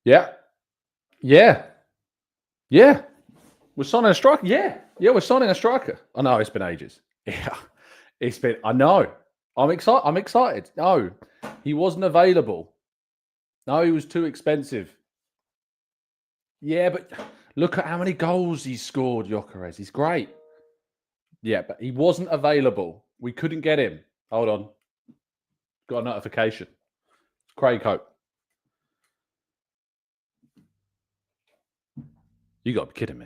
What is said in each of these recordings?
Yeah. Yeah. Yeah. We're signing a striker. Yeah. Yeah, we're signing a striker. I know it's been ages. Yeah. It's been, I know. I'm excited. I'm excited. No, he wasn't available. No, he was too expensive. Yeah, but look at how many goals he's scored, Gyökeres. He's great. Yeah, but he wasn't available. We couldn't get him. Hold on. Got a notification. Craig Hope. You got to be kidding me.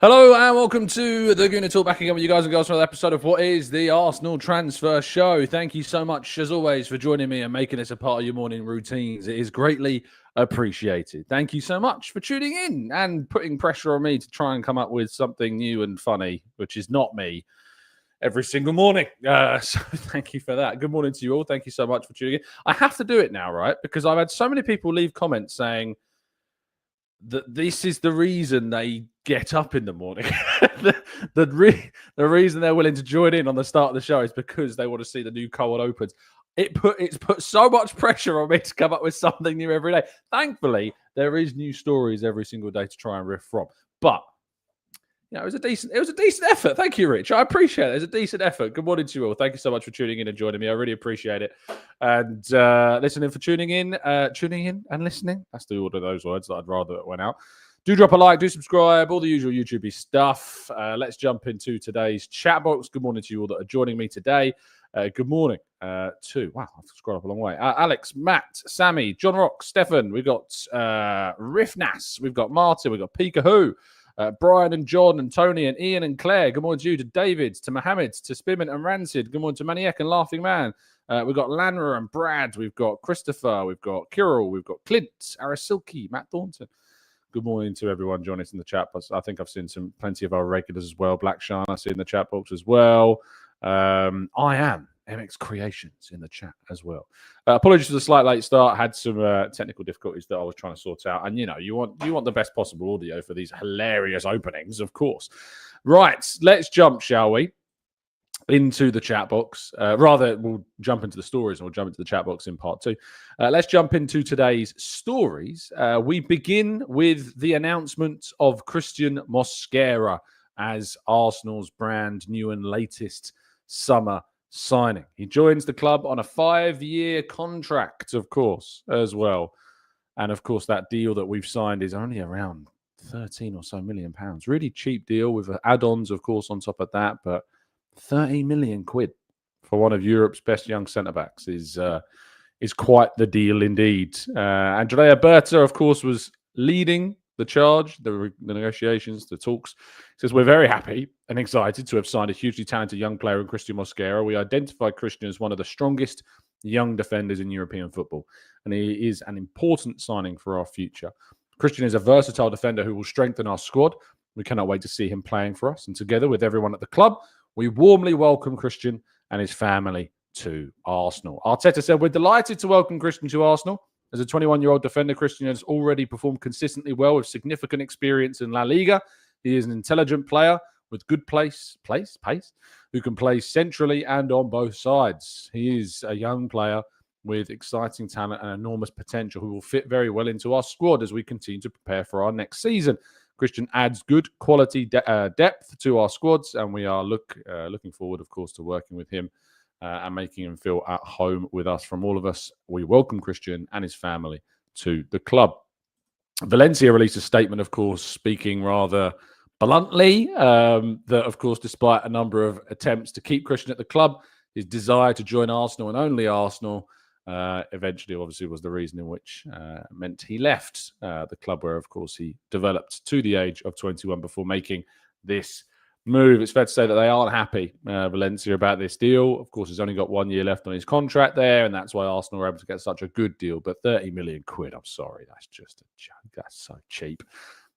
Hello and welcome to the Gooner Talk, back again with you guys and girls for another episode of what is the Arsenal Transfer Show. Thank you so much, as always, for joining me and making this a part of your morning routines. It is greatly appreciated. Thank you so much for tuning in and putting pressure on me to try and come up with something new and funny, which is not me, every single morning. So thank you for that. Good morning to you all. Thank you so much for tuning in. I have to do it now, right? Because I've had so many people leave comments saying that this is the reason they get up in the morning. the reason they're willing to join in on the start of the show is because they want to see the new cold opens. It's put so much pressure on me to come up with something new every day. Thankfully, there is new stories every single day to try and riff from. But it was a decent effort. Thank you, Rich. I appreciate it. It was a decent effort. Good morning to you all. Thank you so much for tuning in and joining me. I really appreciate it. And listening for tuning in and listening. That's the order of those words that I'd rather it went out. Do drop a like, do subscribe, all the usual YouTube stuff. Let's jump into today's chat box. Good morning to you all that are joining me today. Good morning to, wow, I've scrolled up a long way. Alex, Matt, Sammy, John Rock, Stefan. We've got Riffnas. We've got Martin. We've got Peekahoo. Brian and John and Tony and Ian and Claire. Good morning to you, to David, to Mohammed, to Spimment and Rancid. Good morning to Maniac and Laughing Man. We've got Lanra and Brad. We've got Christopher. We've got Kirill. We've got Clint, Arasilki, Matt Thornton. Good morning to everyone joining us in the chat box. I think I've seen plenty of our regulars as well. Black Shine, I see in the chat box as well. I am MX Creations in the chat as well. Apologies for the slight late start. Had some technical difficulties that I was trying to sort out. And, you want the best possible audio for these hilarious openings, of course. Right, let's jump, shall we, into the chat box. Rather, we'll jump into the stories and we'll jump into the chat box in part two. Let's jump into today's stories. We begin with the announcement of Cristhian Mosquera as Arsenal's brand new and latest summer signing. He joins the club on a 5-year contract, of course, as well. And of course, that deal that we've signed is only around 13 or so million pounds. Really cheap deal with add-ons, of course, on top of that. But 30 million quid for one of Europe's best young centre-backs is quite the deal indeed. Andrea Berta, of course, was leading the charge, the negotiations, the talks. Says, we're very happy and excited to have signed a hugely talented young player in Cristhian Mosquera. We identified Cristhian as one of the strongest young defenders in European football, and he is an important signing for our future. Cristhian is a versatile defender who will strengthen our squad. We cannot wait to see him playing for us. And together with everyone at the club, we warmly welcome Cristhian and his family to Arsenal. Arteta said, we're delighted to welcome Cristhian to Arsenal. As a 21-year-old defender, Cristhian has already performed consistently well with significant experience in La Liga. He is an intelligent player with good pace, who can play centrally and on both sides. He is a young player with exciting talent and enormous potential who will fit very well into our squad as we continue to prepare for our next season. Cristhian adds good quality depth to our squads, and we are looking forward, of course, to working with him and making him feel at home with us. From all of us, we welcome Cristhian and his family to the club. Valencia released a statement, of course, speaking rather bluntly that, of course, despite a number of attempts to keep Cristhian at the club, his desire to join Arsenal and only Arsenal eventually, obviously, was the reason in which meant he left the club where, of course, he developed to the age of 21 before making this move. It's fair to say that they aren't happy, Valencia, about this deal. Of course, he's only got 1 year left on his contract there, and that's why Arsenal were able to get such a good deal. But 30 million quid, I'm sorry, that's just a joke. That's so cheap.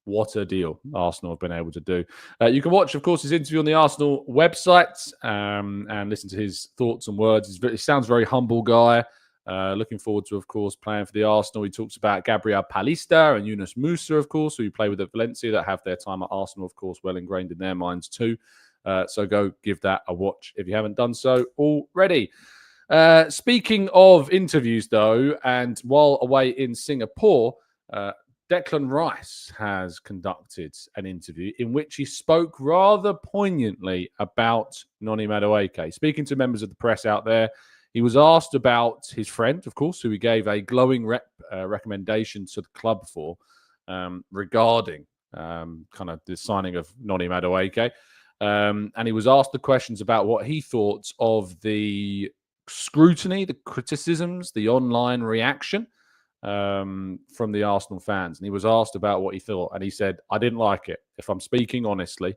What a deal Arsenal have been able to do. You can watch, of course, his interview on the Arsenal website and listen to his thoughts and words. He sounds very humble guy. Looking forward to, of course, playing for the Arsenal. He talks about Gabriel Palista and Yunus Musa, of course, who play with at Valencia, that have their time at Arsenal, of course, well ingrained in their minds too. So go give that a watch if you haven't done so already. Speaking of interviews, though, and while away in Singapore, Declan Rice has conducted an interview in which he spoke rather poignantly about Noni Madueke. Speaking to members of the press out there, he was asked about his friend, of course, who he gave a glowing recommendation to the club for regarding kind of the signing of Noni Madueke. And he was asked the questions about what he thought of the scrutiny, the criticisms, the online reaction from the Arsenal fans. And he was asked about what he thought. And he said, I didn't like it, if I'm speaking honestly,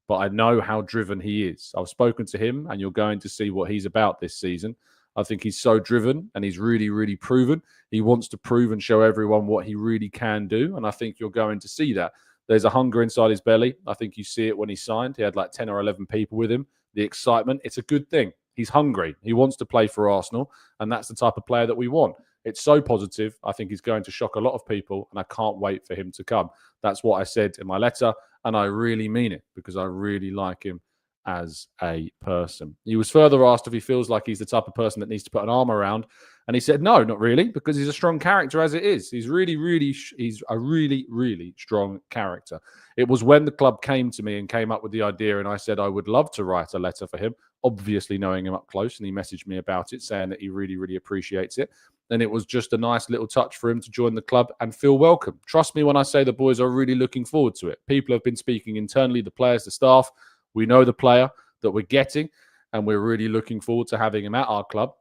but I know how driven he is. I've spoken to him and you're going to see what he's about this season. I think he's so driven and he's really, really proven. He wants to prove and show everyone what he really can do. And I think you're going to see that. There's a hunger inside his belly. I think you see it when he signed. He had like 10 or 11 people with him. The excitement, it's a good thing. He's hungry. He wants to play for Arsenal. And that's the type of player that we want. It's so positive. I think he's going to shock a lot of people. And I can't wait for him to come. That's what I said in my letter. And I really mean it because I really like him as a person. He was further asked if he feels like he's the type of person that needs to put an arm around. And he said, no, not really, because he's a strong character as it is. He's a really, really strong character. It was when the club came to me and came up with the idea and I said I would love to write a letter for him, obviously knowing him up close. And he messaged me about it, saying that he really, really appreciates it. And it was just a nice little touch for him to join the club and feel welcome. Trust me when I say the boys are really looking forward to it. People have been speaking internally, the players, the staff. We know the player that we're getting, and we're really looking forward to having him at our club.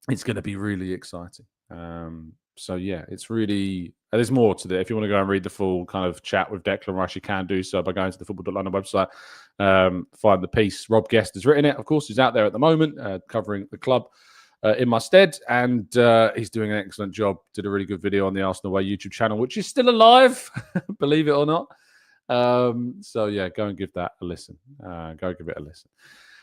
It's going to be really exciting. So, yeah, it's really... There's more to that. If you want to go and read the full kind of chat with Declan Rice, you can do so by going to the Football.London website. Find the piece. Rob Guest has written it. Of course, he's out there at the moment covering the club in my stead, and he's doing an excellent job. Did a really good video on the Arsenal Way YouTube channel, which is still alive, believe it or not. So yeah, go and give that a listen. Go give it a listen.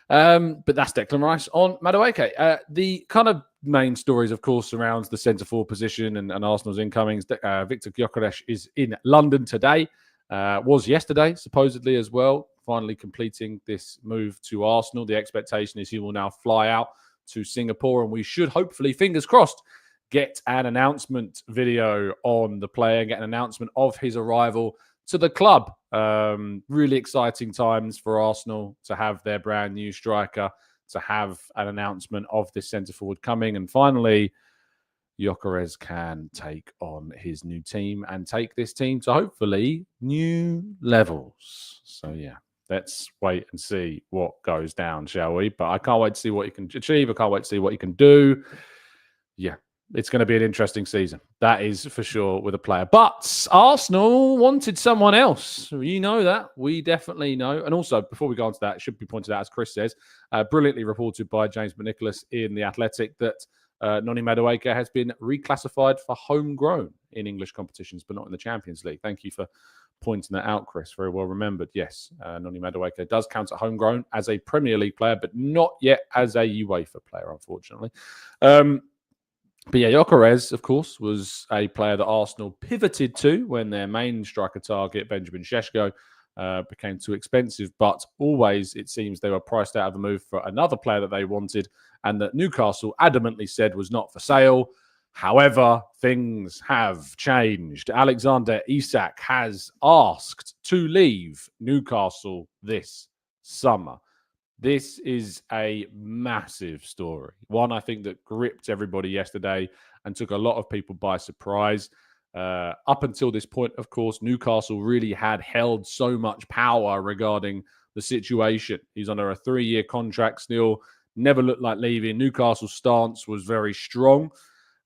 But that's Declan Rice on Madueke. The kind of main stories, of course, surrounds the centre forward position and Arsenal's incomings. Viktor Gyokeres is in London today. Was yesterday, supposedly as well, finally completing this move to Arsenal. The expectation is he will now fly out to Singapore, and we should hopefully, fingers crossed, get an announcement video on the player, get an announcement of his arrival to the club. Really exciting times for Arsenal to have their brand new striker, to have an announcement of this centre forward coming. And finally, Gyökeres can take on his new team and take this team to hopefully new levels. So yeah, let's wait and see what goes down, shall we? But I can't wait to see what he can achieve. I can't wait to see what he can do. Yeah. It's going to be an interesting season. That is for sure with a player. But Arsenal wanted someone else. You know that. We definitely know. And also, before we go on to that, it should be pointed out, as Chris says, brilliantly reported by James McNicholas in The Athletic, that Noni Madueke has been reclassified for homegrown in English competitions, but not in the Champions League. Thank you for pointing that out, Chris. Very well remembered. Yes, Noni Madueke does count as homegrown as a Premier League player, but not yet as a UEFA player, unfortunately. But yeah, Gyökeres, of course, was a player that Arsenal pivoted to when their main striker target, Benjamin Šeško, became too expensive. But always, it seems, they were priced out of a move for another player that they wanted and that Newcastle adamantly said was not for sale. However, things have changed. Alexander Isak has asked to leave Newcastle this summer. This is a massive story. One, I think, that gripped everybody yesterday and took a lot of people by surprise. Up until this point, of course, Newcastle really had held so much power regarding the situation. He's under a 3-year contract still, never looked like leaving. Newcastle's stance was very strong,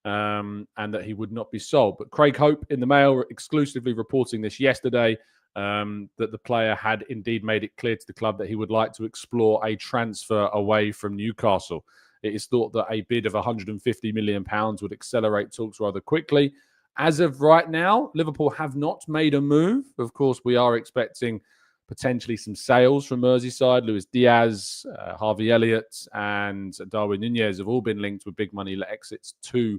and that he would not be sold. But Craig Hope in the Mail exclusively reporting this yesterday, that the player had indeed made it clear to the club that he would like to explore a transfer away from Newcastle. It is thought that a bid of £150 million would accelerate talks rather quickly. As of right now, Liverpool have not made a move. Of course, we are expecting potentially some sales from Merseyside. Luis Diaz, Harvey Elliott, and Darwin Nunez have all been linked with big money exits to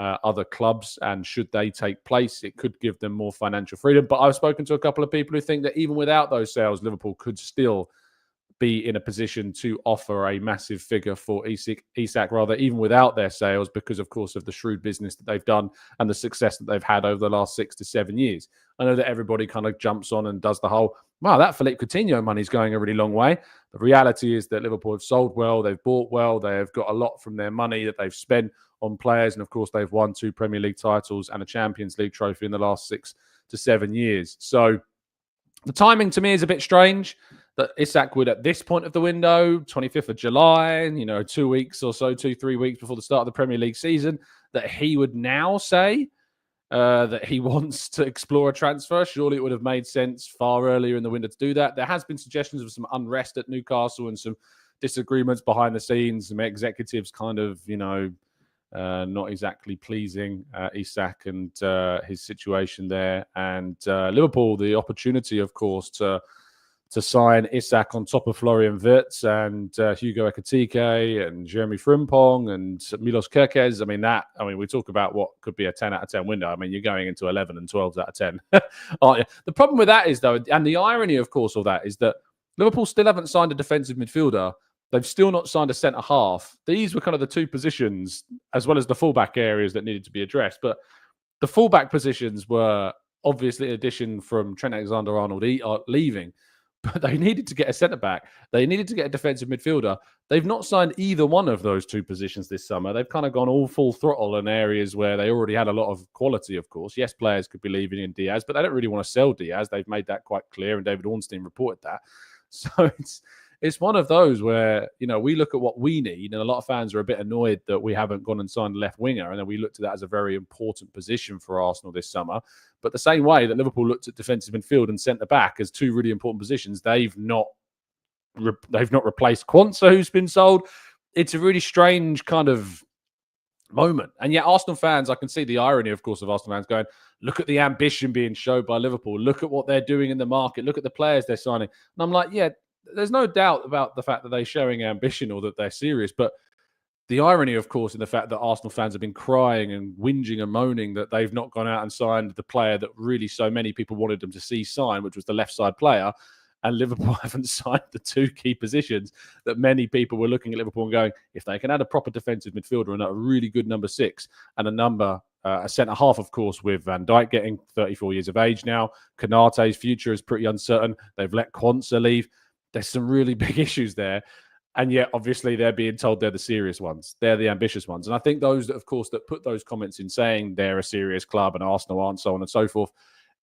other clubs, and should they take place, it could give them more financial freedom. But I've spoken to a couple of people who think that even without those sales, Liverpool could still be in a position to offer a massive figure for Isak, even without their sales, because, of course, of the shrewd business that they've done and the success that they've had over the last 6 to 7 years. I know that everybody kind of jumps on and does the whole, wow, that Philippe Coutinho money's going a really long way. The reality is that Liverpool have sold well, they've bought well, they have got a lot from their money that they've spent on players, and of course they've won 2 Premier League titles and a Champions League trophy in the last 6 to 7 years. So the timing to me is a bit strange that Isak would, at this point of the window, 25th of July, 2 weeks or so, 2-3 weeks before the start of the Premier League season, that he would now say that he wants to explore a transfer. Surely it would have made sense far earlier in the window to do that. There has been suggestions of some unrest at Newcastle and some disagreements behind the scenes, some executives kind of, not exactly pleasing Isak and his situation there. And Liverpool, the opportunity, of course, to sign Isak on top of Florian Wirtz and Hugo Ekitike and Jeremy Frimpong and Milos Kerkez. I mean, we talk about what could be a 10 out of 10 window. I mean, you're going into 11 and 12s out of 10. Aren't you? The problem with that is, though, and the irony, of course, of that is that Liverpool still haven't signed a defensive midfielder. They've still not signed a centre-half. These were kind of the 2 positions, as well as the fullback areas, that needed to be addressed. But the fullback positions were obviously an addition from Trent Alexander-Arnold leaving. But they needed to get a centre-back. They needed to get a defensive midfielder. They've not signed either one of those 2 positions this summer. They've kind of gone all full throttle in areas where they already had a lot of quality, of course. Yes, players could be leaving in Diaz, but they don't really want to sell Diaz. They've made that quite clear, and David Ornstein reported that. So it's one of those where, we look at what we need, and a lot of fans are a bit annoyed that we haven't gone and signed a left winger, and then we looked at that as a very important position for Arsenal this summer. But the same way that Liverpool looked at defensive midfield and centre-back as 2 really important positions, they've not replaced Quansah, who's been sold. It's a really strange kind of moment. And yet Arsenal fans, I can see the irony, of course, of Arsenal fans going, look at the ambition being showed by Liverpool. Look at what they're doing in the market. Look at the players they're signing. And I'm like, yeah, there's no doubt about the fact that they're showing ambition or that they're serious. But the irony, of course, in the fact that Arsenal fans have been crying and whinging and moaning that they've not gone out and signed the player that really so many people wanted them to see sign, which was the left side player. And Liverpool haven't signed the 2 key positions that many people were looking at Liverpool and going, if they can add a proper defensive midfielder and a really good number 6 and a centre-half, of course, with Van Dijk getting 34 years of age now. Konate's future is pretty uncertain. They've let Quansah leave. There's some really big issues there. And yet, obviously, they're being told they're the serious ones. They're the ambitious ones. And I think those that, of course, that put those comments in saying they're a serious club and Arsenal aren't, so on and so forth,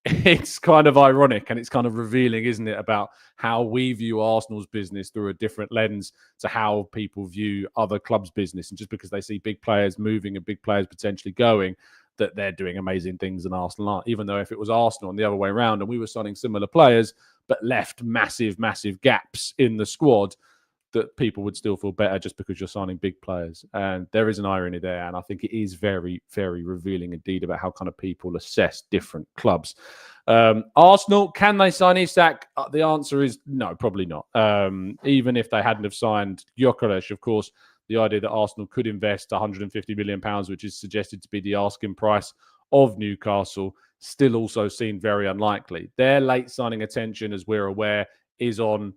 it's kind of ironic and it's kind of revealing, isn't it, about how we view Arsenal's business through a different lens to how people view other clubs' business. And just because they see big players moving and big players potentially going, that they're doing amazing things and Arsenal aren't. Even though if it was Arsenal and the other way around and we were signing similar players but left massive gaps in the squad, that people would still feel better just because you're signing big players. And there is an irony there. And I think it is very, very revealing indeed about how kind of people assess different clubs. Arsenal, can they sign Isak? The answer is no, probably not. Even if they hadn't have signed Gyökeres, of course, the idea that Arsenal could invest £150 million, which is suggested to be the asking price of Newcastle, still also seemed very unlikely. Their late signing attention, as we're aware, is on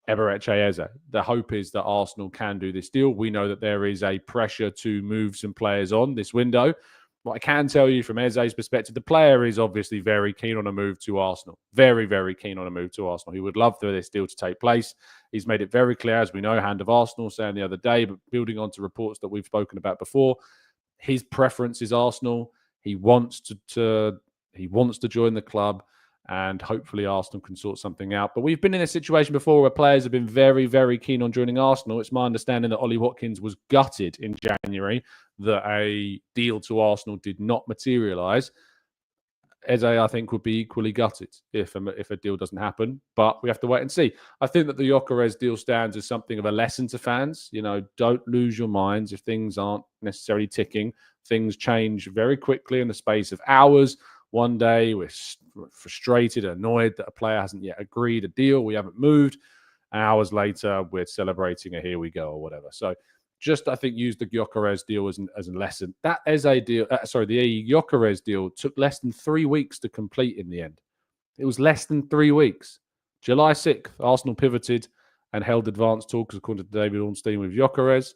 Eberechi Eze. The hope is that Arsenal can do this deal. We know that there is a pressure to move some players on this window. What I can tell you from Eze's perspective, the player is obviously very keen on a move to Arsenal. Very, very keen on a move to Arsenal. He would love for this deal to take place. He's made it very clear, as we know, hand of Arsenal, saying the other day, but building on to reports that we've spoken about before, his preference is Arsenal. He wants to join the club. And hopefully Arsenal can sort something out. But we've been in a situation before where players have been very, very keen on joining Arsenal. It's my understanding that Ollie Watkins was gutted in January that a deal to Arsenal did not materialise. Eze, I think, would be equally gutted if a deal doesn't happen. But we have to wait and see. I think that the Gyökeres deal stands as something of a lesson to fans. Don't lose your minds if things aren't necessarily ticking. Things change very quickly in the space of hours. One day we're frustrated, annoyed that a player hasn't yet agreed a deal. We haven't moved. Hours later, we're celebrating a here we go or whatever. So just, I think, use the Gyökeres deal as a lesson. That Eze deal, the Gyökeres deal took less than 3 weeks to complete in the end. It was less than 3 weeks. July 6th, Arsenal pivoted and held advanced talks, according to David Ornstein, with Gyökeres.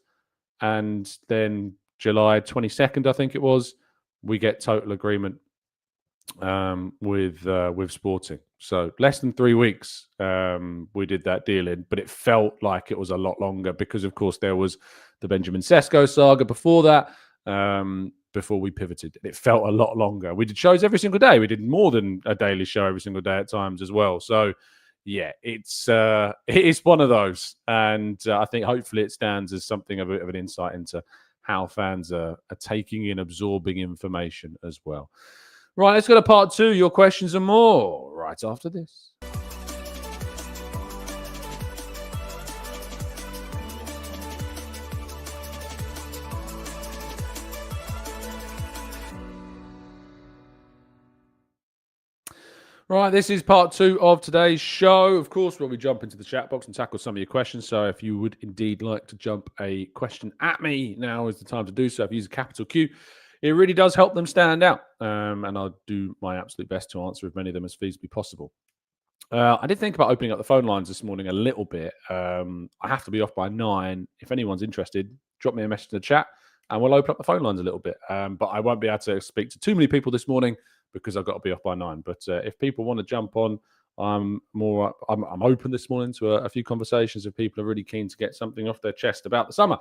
And then July 22nd, I think it was, we get total agreement with Sporting. So less than 3 weeks we did that deal in, but it felt like it was a lot longer because, of course, there was the Benjamin Sesko saga before that, before we pivoted. It felt a lot longer. We did shows every single day. We did more than a daily show every single day at times as well. So, yeah, it is one of those. And I think hopefully it stands as something of an insight into how fans are taking in, absorbing information as well. Right, let's go to part 2. Your questions and more right after this. Right, this is part 2 of today's show. Of course, where we jump into the chat box and tackle some of your questions. So if you would indeed like to jump a question at me, now is the time to do so. If you use a capital Q, it really does help them stand out. And I'll do my absolute best to answer as many of them as feasibly possible. I did think about opening up the phone lines this morning a little bit. I have to be off by 9. If anyone's interested, drop me a message in the chat and we'll open up the phone lines a little bit. But I won't be able to speak to too many people this morning because I've got to be off by 9. But if people want to jump on, I'm open this morning to a few conversations if people are really keen to get something off their chest about the summer.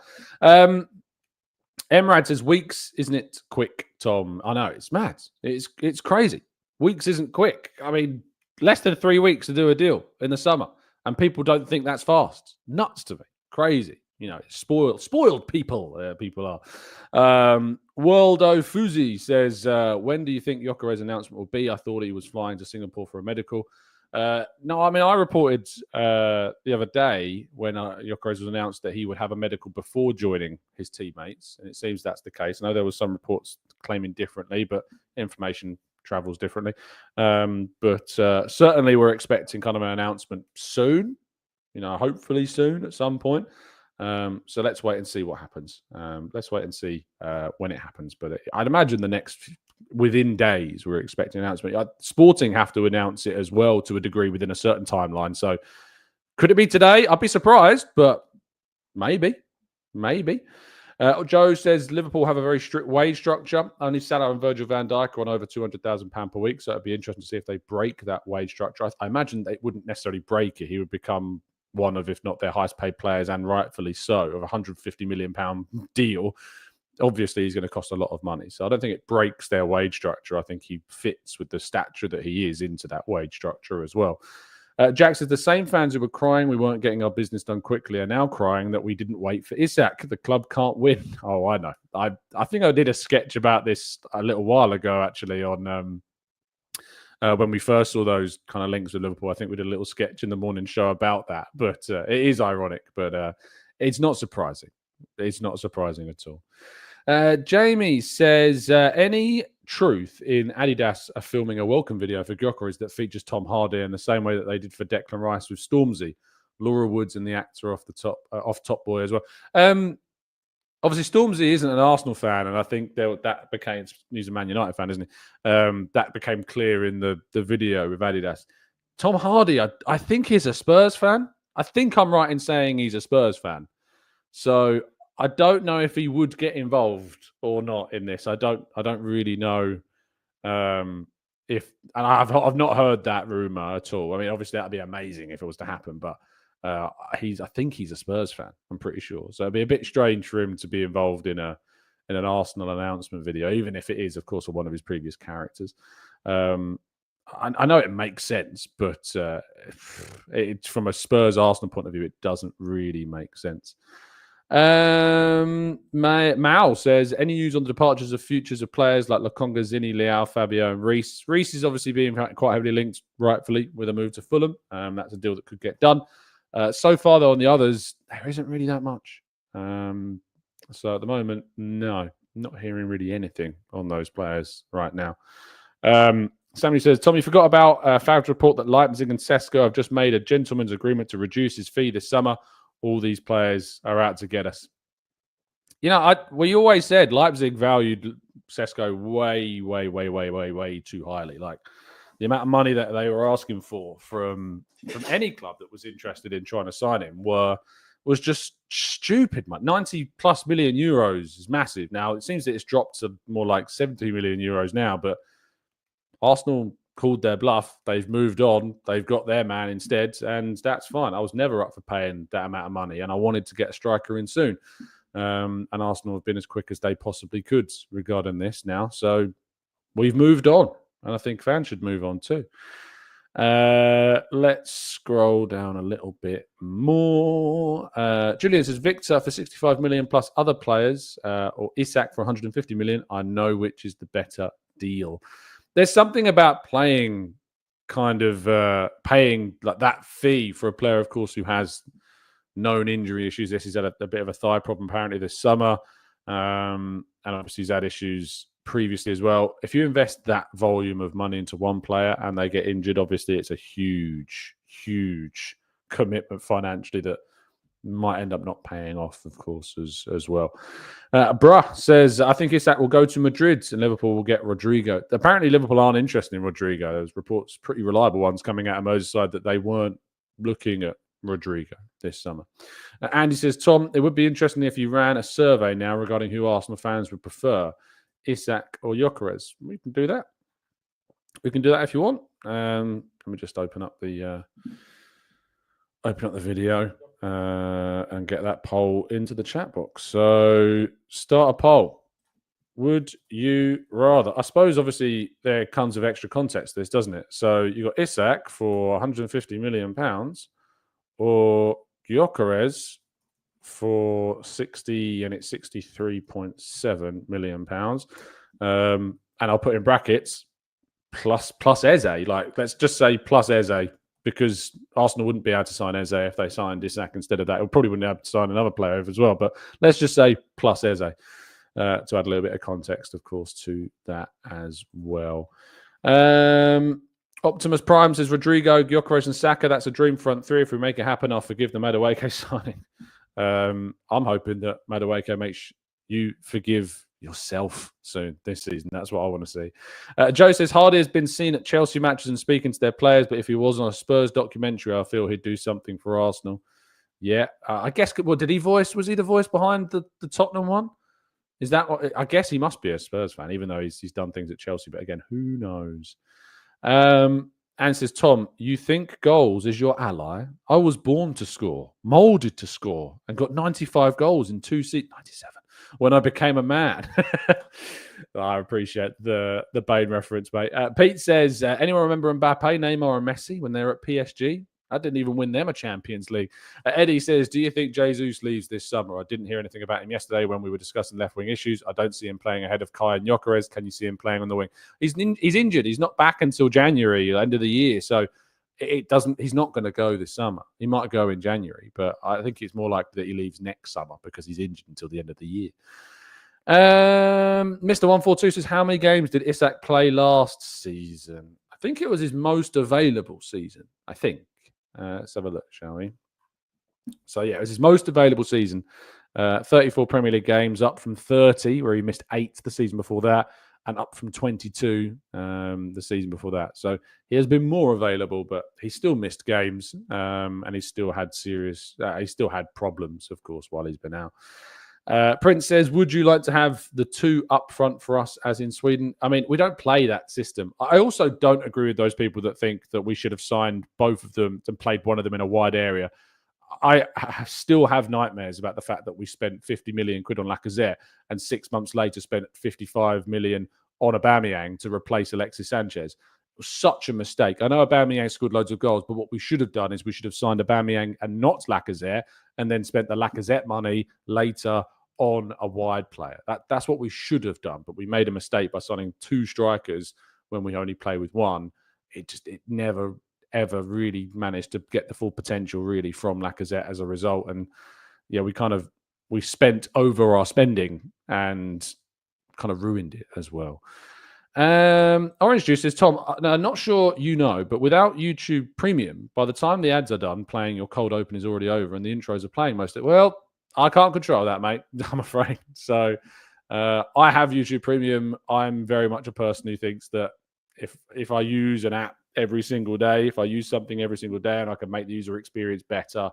Emrad says, weeks, isn't it quick, Tom? I know, it's mad. It's crazy. Weeks isn't quick. I mean, less than 3 weeks to do a deal in the summer. And people don't think that's fast. Nuts to me. Crazy. You know, spoiled people. People are. Worldo Fuzi says, when do you think Gyökeres' announcement will be? I thought he was flying to Singapore for a medical. No, I mean, I reported the other day when Gyökeres was announced that he would have a medical before joining his teammates. And it seems that's the case. I know there was some reports claiming differently, but information travels differently. But certainly we're expecting kind of an announcement soon, you know, hopefully soon at some point. So let's wait and see what happens. Let's wait and see when it happens. But I'd imagine within days, we're expecting an announcement. Sporting have to announce it as well to a degree within a certain timeline. So could it be today? I'd be surprised, but maybe. Joe says Liverpool have a very strict wage structure. Only Salah and Virgil van Dijk are on over £200,000 per week. So it'd be interesting to see if they break that wage structure. I imagine they wouldn't necessarily break it. He would become one of, if not their highest paid players, and rightfully so, of a £150 million deal. Obviously, he's going to cost a lot of money. So I don't think it breaks their wage structure. I think he fits with the stature that he is into that wage structure as well. Jack says the same fans who were crying we weren't getting our business done quickly are now crying that we didn't wait for Isak. The club can't win. Oh, I know. I think I did a sketch about this a little while ago, actually, on when we first saw those kind of links with Liverpool. I think we did a little sketch in the morning show about that. But it is ironic, but it's not surprising. It's not surprising at all. Jamie says, any truth in Adidas are filming a welcome video for Gyökeres that features Tom Hardy in the same way that they did for Declan Rice with Stormzy, Laura Woods and the actor off Top Boy as well. Obviously, Stormzy isn't an Arsenal fan, and I think that became, he's a Man United fan, isn't he? That became clear in the video with Adidas. Tom Hardy, I think he's a Spurs fan. I think I'm right in saying he's a Spurs fan. So I don't know if he would get involved or not in this. I don't really know if, and I've not heard that rumor at all. I mean, obviously that'd be amazing if it was to happen, but I think he's a Spurs fan. I'm pretty sure. So it'd be a bit strange for him to be involved in an Arsenal announcement video, even if it is, of course, one of his previous characters. I know it makes sense, but from a Spurs Arsenal point of view, it doesn't really make sense. Mao says, any news on the departures of futures of players like Lokonga, Zini, Leao, Fabio, and Reece? Reece is obviously being quite heavily linked, rightfully, with a move to Fulham. That's a deal that could get done. So far, though, on the others, there isn't really that much. So at the moment, no, not hearing really anything on those players right now. Somebody says, Tommy, forgot about Favre's report that Leipzig and Sesko have just made a gentleman's agreement to reduce his fee this summer. All these players are out to get us. You know, we always said Leipzig valued Sesko way too highly. Like the amount of money that they were asking for from any club that was interested in trying to sign him was just stupid. 90+ million euros is massive. Now it seems that it's dropped to more like 70 million euros now, but Arsenal called their bluff. They've moved on. They've got their man instead, and that's fine. I was never up for paying that amount of money, and I wanted to get a striker in soon. And Arsenal have been as quick as they possibly could regarding this now. So we've moved on, and I think fans should move on too. Let's scroll down a little bit more. Julian says, Viktor for 65 million plus other players, or Isak for 150 million. I know which is the better deal. There's something about paying like that fee for a player, of course, who has known injury issues. This, he's had a bit of a thigh problem apparently this summer, and obviously he's had issues previously as well. If you invest that volume of money into one player and they get injured, obviously it's a huge commitment financially that might end up not paying off, of course, as well. Bruh says, I think Isak will go to Madrid and Liverpool will get Rodrigo. Apparently Liverpool aren't interested in Rodrigo. There's reports, pretty reliable ones, coming out of Merseyside that they weren't looking at Rodrigo this summer. Andy says, Tom, it would be interesting if you ran a survey now regarding who Arsenal fans would prefer, Isak or Gyökeres. We can do that. We can do that if you want. Let me just open up the video and get that poll into the chat box. So start a poll. Would you rather? I suppose obviously there comes with extra context this, doesn't it? So you got Isak for 150 million pounds or Gyökeres for 60, and it's 63.7 million pounds. And I'll put in brackets plus Eze. Like, let's just say plus Eze, because Arsenal wouldn't be able to sign Eze if they signed Isak instead of that. It probably wouldn't be able to sign another player as well. But let's just say plus Eze to add a little bit of context, of course, to that as well. Optimus Prime says, Rodrigo, Gyökeres and Saka, that's a dream front three. If we make it happen, I'll forgive the Madueke signing. I'm hoping that Madueke makes you forgive yourself soon this season. That's what I want to see. Joe says, Hardy has been seen at Chelsea matches and speaking to their players, but if he was on a Spurs documentary, I feel he'd do something for Arsenal. Yeah, I guess, well, was he the voice behind the Tottenham one? Is that what, I guess he must be a Spurs fan, even though he's done things at Chelsea, but again, who knows? And says, Tom, you think goals is your ally? I was born to score, molded to score, and got 95 goals in 2 seasons, 97, when I became a man. I appreciate the Bane reference, mate. Pete says, anyone remember Mbappe, Neymar, or Messi when they were at PSG? I didn't even win them a Champions League. Eddie says, do you think Jesus leaves this summer? I didn't hear anything about him yesterday when we were discussing left-wing issues. I don't see him playing ahead of Kai and Gyökeres. Can you see him playing on the wing? He's injured. He's not back until January, end of the year. So he's not going to go this summer. He might go in January, but I think it's more likely that he leaves next summer because he's injured until the end of the year. Mr. 142 says, how many games did Isak play last season? I think it was his most available season, I think. Let's have a look, shall we? So, yeah, it was his most available season. 34 Premier League games, up from 30, where he missed 8 the season before that, and up from 22 the season before that. So he has been more available, but he still missed games, and he still had problems, of course, while he's been out. Prince says, would you like to have the two up front for us as in Sweden? I mean, we don't play that system. I also don't agree with those people that think that we should have signed both of them and played one of them in a wide area. I still have nightmares about the fact that we spent 50 million quid on Lacazette and 6 months later spent 55 million on Aubameyang to replace Alexis Sanchez. It was such a mistake. I know Aubameyang scored loads of goals, but what we should have done is we should have signed Aubameyang and not Lacazette, and then spent the Lacazette money later on a wide player. That's what we should have done, but we made a mistake by signing 2 strikers when we only play with one. It never ever really managed to get the full potential really from Lacazette as a result. And yeah, we spent over our spending and kind of ruined it as well. Orange Juice says, Tom, I'm not sure you know, but without YouTube Premium, by the time the ads are done playing, your cold open is already over and the intros are playing most of it. Well, I can't control that, mate. I'm afraid. So I have YouTube Premium. I'm very much a person who thinks that if I use an app every single day, if I use something every single day and I can make the user experience better,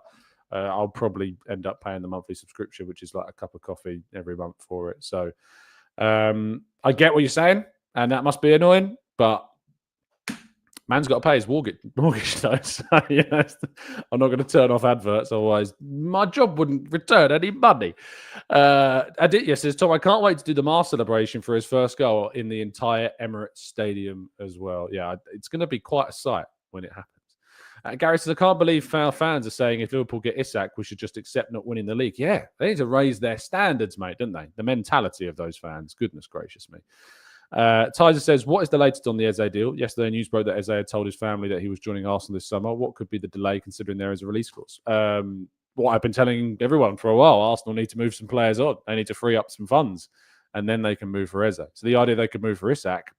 I'll probably end up paying the monthly subscription, which is like a cup of coffee every month for it. So I get what you're saying. And that must be annoying, but man's got to pay his mortgage though. So, I'm not going to turn off adverts, otherwise my job wouldn't return any money. Aditya says, Tom, I can't wait to do the Mars celebration for his first goal in the entire Emirates Stadium as well. Yeah, it's going to be quite a sight when it happens. Gary says, I can't believe fans are saying if Liverpool get Isak, we should just accept not winning the league. Yeah, they need to raise their standards, mate, don't they? The mentality of those fans. Goodness gracious me. Tizer says, what is the latest on the Eze deal? Yesterday, news broke that Eze had told his family that he was joining Arsenal this summer. What could be the delay considering there is a release clause? What I've been telling everyone for a while, Arsenal need to move some players on. They need to free up some funds, and then they can move for Eze. So the idea they could move for Isak,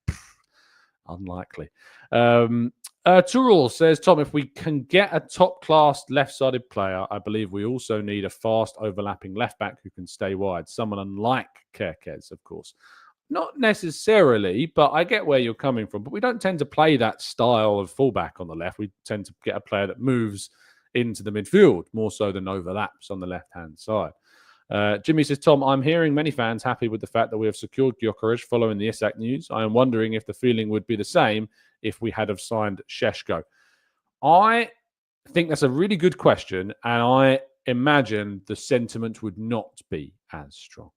unlikely. Turul says, Tom, if we can get a top-class left-sided player, I believe we also need a fast overlapping left-back who can stay wide. Someone unlike Gyökeres, of course. Not necessarily, but I get where you're coming from. But we don't tend to play that style of fullback on the left. We tend to get a player that moves into the midfield more so than overlaps on the left-hand side. Jimmy says, Tom, I'm hearing many fans happy with the fact that we have secured Gyökeres following the Isak news. I am wondering if the feeling would be the same if we had have signed Šeško. I think that's a really good question, and I imagine the sentiment would not be as strong.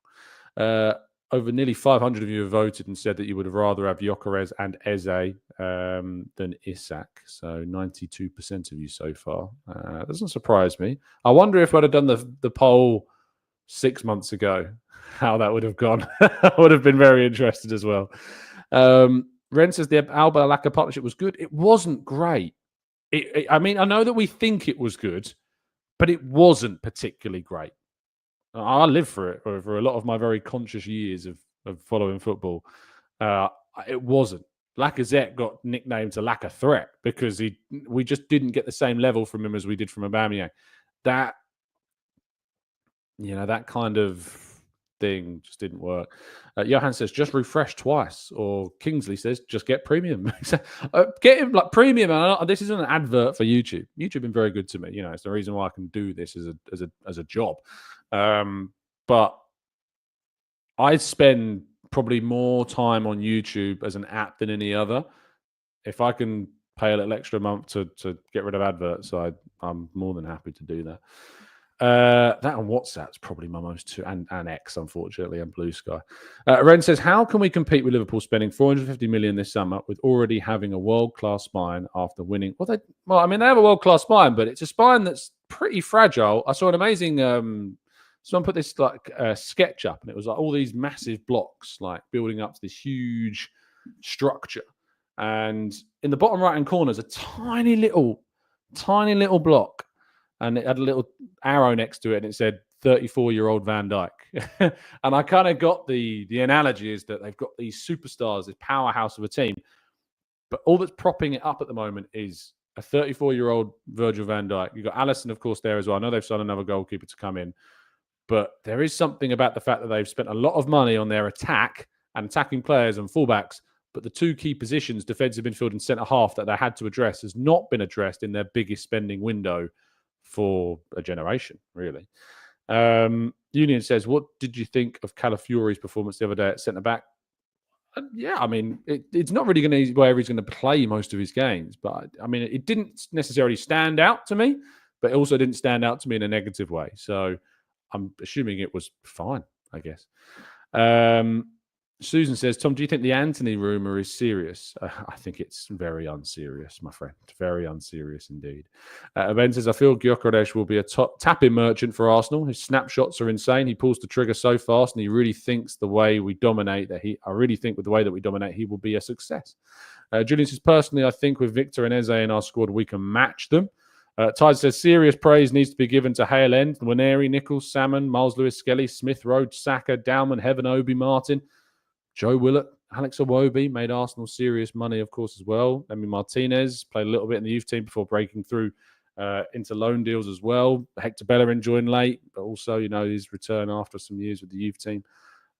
Over nearly 500 of you have voted and said that you would have rather have Gyökeres and Eze than Isak. So 92% of you so far. Doesn't surprise me. I wonder if I'd have done the poll 6 months ago, how that would have gone. I would have been very interested as well. Ren says the Alba Laka partnership was good. It wasn't great. I mean, I know that we think it was good, but it wasn't particularly great. I lived for it over a lot of my very conscious years of following football. It wasn't. Lacazette got nicknamed to Lack a Threat because we just didn't get the same level from him as we did from Aubameyang. That kind of thing just didn't work. Johan says, just refresh twice. Or Kingsley says, just get premium. Get him like premium. And this isn't an advert for YouTube. YouTube been very good to me. It's the reason why I can do this as a job. But I spend probably more time on YouTube as an app than any other. If I can pay a little extra month to get rid of adverts, I'm more than happy to do that. That and WhatsApp's probably my most two, and X, unfortunately, and Blue Sky. Ren says, how can we compete with Liverpool spending 450 million this summer with already having a world-class spine after winning? They have a world-class spine, but it's a spine that's pretty fragile. I saw an amazing someone put this sketch up, and it was like all these massive blocks like building up to this huge structure, and in the bottom right-hand corner is a tiny little block. And it had a little arrow next to it, and it said 34-year-old Van Dijk. And I kind of got the analogy is that they've got these superstars, this powerhouse of a team, but all that's propping it up at the moment is a 34-year-old Virgil van Dijk. You've got Alisson, of course, there as well. I know they've signed another goalkeeper to come in, but there is something about the fact that they've spent a lot of money on their attack and attacking players and fullbacks, but the two key positions, defensive midfield and centre-half, that they had to address has not been addressed in their biggest spending window for a generation, really. Union says, what did you think of Calafiori's performance the other day at centre-back? Yeah, I mean, it's not really going to be where he's going to play most of his games, but I mean, it didn't necessarily stand out to me, but it also didn't stand out to me in a negative way. So I'm assuming it was fine, I guess. Susan says, Tom, do you think the Anthony rumour is serious? I think it's very unserious, my friend. Very unserious indeed. Ben says, I feel Gyökeres will be a top tapping merchant for Arsenal. His snapshots are insane. He pulls the trigger so fast, and he really thinks the way we dominate I really think with the way that we dominate, he will be a success. Julian says, personally, I think with Viktor and Eze in our squad, we can match them. Tyler says, serious praise needs to be given to Hale End, Nwaneri, Nichols, Salmon, Miles Lewis, Skelly, Smith, Rhodes, Saka, Dowman, Heaven, Obi, Martin, Joe Willett, Alex Iwobi made Arsenal serious money, of course, as well. Emi Martinez played a little bit in the youth team before breaking through into loan deals as well. Hector Bellerin joined late, but also, his return after some years with the youth team.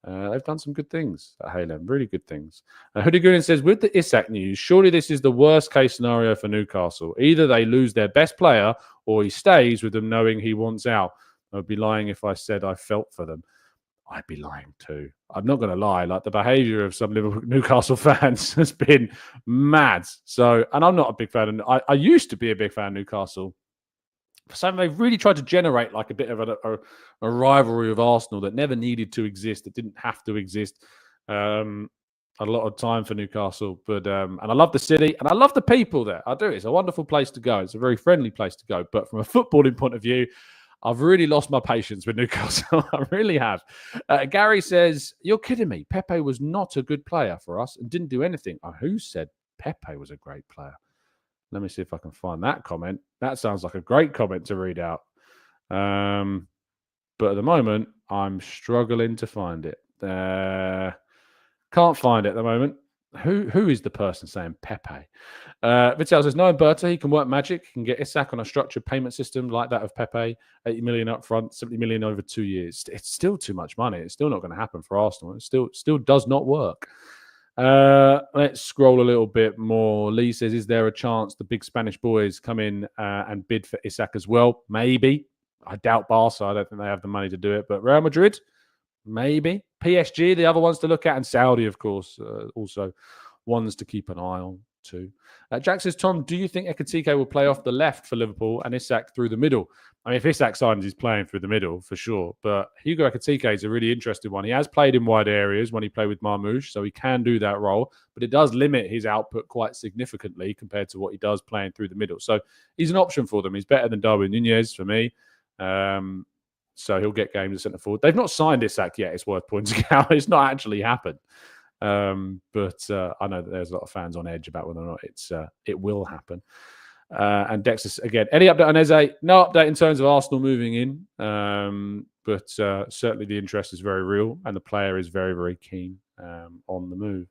They've done some good things at Halem, really good things. Hoodie Goonan says, with the Isak news, surely this is the worst case scenario for Newcastle. Either they lose their best player or he stays with them knowing he wants out. I'd be lying if I said I felt for them. I'd be lying too. I'm not going to lie. Like, the behaviour of some Newcastle fans has been mad. So, and I'm not a big fan. I used to be a big fan of Newcastle. So they've really tried to generate like a bit of a rivalry with Arsenal that never needed to exist. It didn't have to exist. A lot of time for Newcastle, but and I love the city and I love the people there. I do. It's a wonderful place to go. It's a very friendly place to go. But from a footballing point of view, I've really lost my patience with Newcastle. I really have. Gary says, you're kidding me. Pepe was not a good player for us and didn't do anything. Who said Pepe was a great player? Let me see if I can find that comment. That sounds like a great comment to read out. But at the moment, I'm struggling to find it. Can't find it at the moment. Who is the person saying Pepe? Vital says, no, Berta, he can work magic. He can get Isak on a structured payment system like that of Pepe. 80 million up front, 70 million over 2 years. It's still too much money. It's still not going to happen for Arsenal. It still does not work. Let's scroll a little bit more. Lee says, is there a chance the big Spanish boys come in and bid for Isak as well? Maybe. I doubt Barca. I don't think they have the money to do it. But Real Madrid, maybe. PSG, the other ones to look at. And Saudi, of course, also ones to keep an eye on too. Jack says, Tom, do you think Ekitike will play off the left for Liverpool and Isak through the middle? I mean, if Isak signs, he's playing through the middle for sure. But Hugo Ekitike is a really interesting one. He has played in wide areas when he played with Marmoush, so he can do that role. But it does limit his output quite significantly compared to what he does playing through the middle. So he's an option for them. He's better than Darwin Nunez for me. So he'll get games at centre forward. They've not signed Isak yet, it's worth pointing out. It's not actually happened. But I know that there's a lot of fans on edge about whether or not it will happen. And Dexter, again, any update on Eze? No update in terms of Arsenal moving in. But certainly the interest is very real and the player is very, very keen on the move.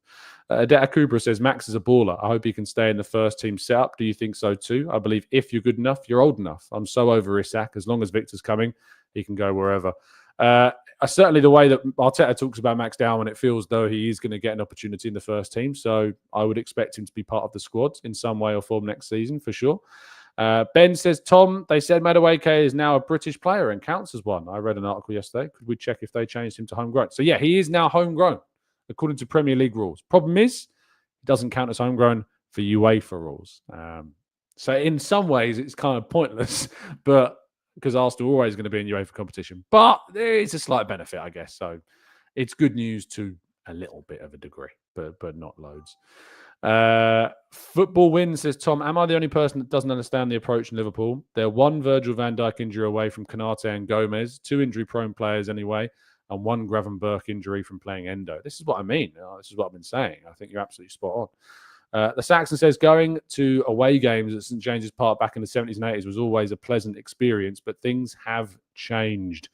Adeta Kubra says, Max is a baller. I hope he can stay in the first team setup. Do you think so too? I believe if you're good enough, you're old enough. I'm so over Isak. As long as Victor's coming, he can go wherever. Certainly the way that Arteta talks about Max Dowman, it feels though he is going to get an opportunity in the first team. So I would expect him to be part of the squad in some way or form next season for sure. Ben says, Tom, they said Madueke is now a British player and counts as one. I read an article yesterday. Could we check if they changed him to homegrown? So yeah, he is now homegrown according to Premier League rules. Problem is, it doesn't count as homegrown for UEFA rules. So in some ways, it's kind of pointless, but because Arsenal are always going to be in UEFA competition. But there is a slight benefit, I guess. So it's good news to a little bit of a degree, but not loads. Football Win says, Tom, am I the only person that doesn't understand the approach in Liverpool? They're one Virgil van Dijk injury away from Konate and Gomez, two injury-prone players anyway, and one Gravenberch injury from playing Endo. This is what I mean. This is what I've been saying. I think you're absolutely spot on. The Saxon says, going to away games at St James's Park back in the 70s and 80s was always a pleasant experience, but things have changed.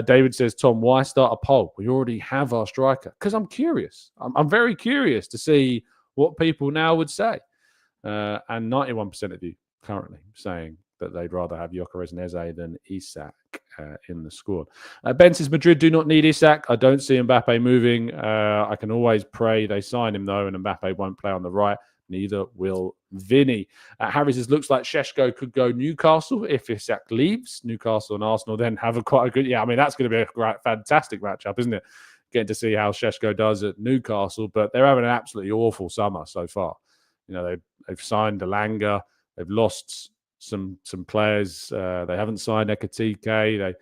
David says, Tom, why start a poll? We already have our striker. Because I'm curious. I'm very curious to see what people now would say. And 91% of you currently saying that they'd rather have Gyökeres and Eze than Isak in the squad. Ben says, Madrid do not need Isak. I don't see Mbappe moving. I can always pray they sign him, though, and Mbappe won't play on the right. Neither will Vinny. Harry says, looks like Šeško could go Newcastle if Isak leaves. Newcastle and Arsenal then have quite a good... Yeah, I mean, that's going to be a fantastic matchup, isn't it? Getting to see how Šeško does at Newcastle, but they're having an absolutely awful summer so far. You know, they've signed Elanga. They've lost some players. They haven't signed Ekitike.